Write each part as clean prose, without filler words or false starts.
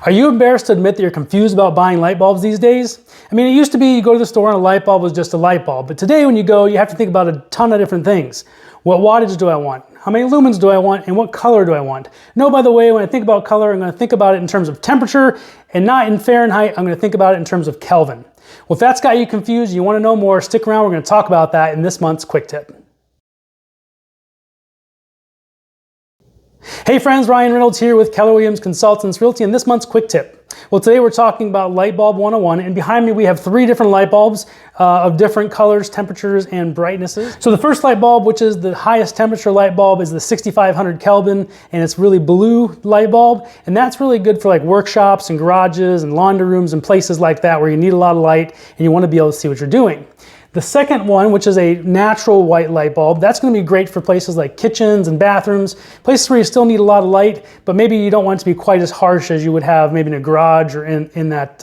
Are you embarrassed to admit that you're confused about buying light bulbs these days? I mean, it used to be you go to the store and a light bulb was just a light bulb, but today when you go, you have to think about a ton of different things. What wattage do I want? How many lumens do I want? And what color do I want? No, by the way, when I think about color, I'm going to think about it in terms of temperature and not in Fahrenheit. I'm going to think about it in terms of Kelvin. Well, if that's got you confused, you want to know more, stick around. We're going to talk about that in this month's Quick Tip. Hey friends, Ryan Reynolds here with Keller Williams Consultants Realty and this month's Quick Tip. Well, today we're talking about Light Bulb 101, and behind me we have 3 different light bulbs of different colors, temperatures, and brightnesses. So the first light bulb, which is the highest temperature light bulb, is the 6500 Kelvin, and it's really blue light bulb, and that's really good for like workshops and garages and laundry rooms and places like that where you need a lot of light and you want to be able to see what you're doing. The second one, which is a natural white light bulb, that's going to be great for places like kitchens and bathrooms, places where you still need a lot of light, but maybe you don't want it to be quite as harsh as you would have maybe in a garage or in that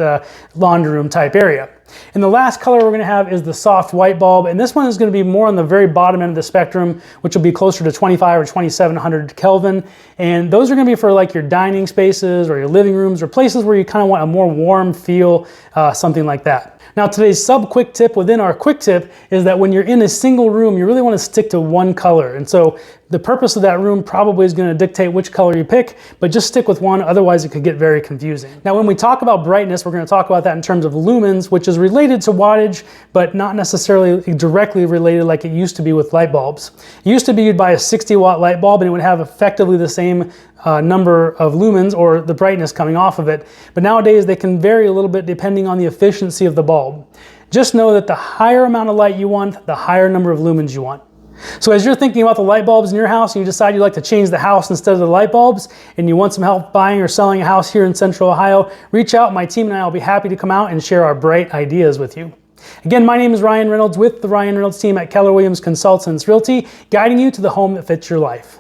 laundry room type area. And the last color we're going to have is the soft white bulb, and this one is going to be more on the very bottom end of the spectrum, which will be closer to 25 or 2700 Kelvin. And those are going to be for like your dining spaces or your living rooms or places where you kind of want a more warm feel, something like that. Now today's sub-quick tip within our quick tip is that when you're in a single room, you really want to stick to one color. And so the purpose of that room probably is going to dictate which color you pick, but just stick with one, otherwise it could get very confusing. Now when we talk about brightness, we're going to talk about that in terms of lumens, which is related to wattage, but not necessarily directly related like it used to be with light bulbs. It used to be you'd buy a 60-watt light bulb and it would have effectively the same number of lumens or the brightness coming off of it, but nowadays they can vary a little bit depending on the efficiency of the bulb. Just know that the higher amount of light you want, the higher number of lumens you want. So as you're thinking about the light bulbs in your house and you decide you'd like to change the house instead of the light bulbs and you want some help buying or selling a house here in Central Ohio, reach out. My team and I will be happy to come out and share our bright ideas with you. Again, my name is Ryan Reynolds with the Ryan Reynolds team at Keller Williams Consultants Realty, guiding you to the home that fits your life.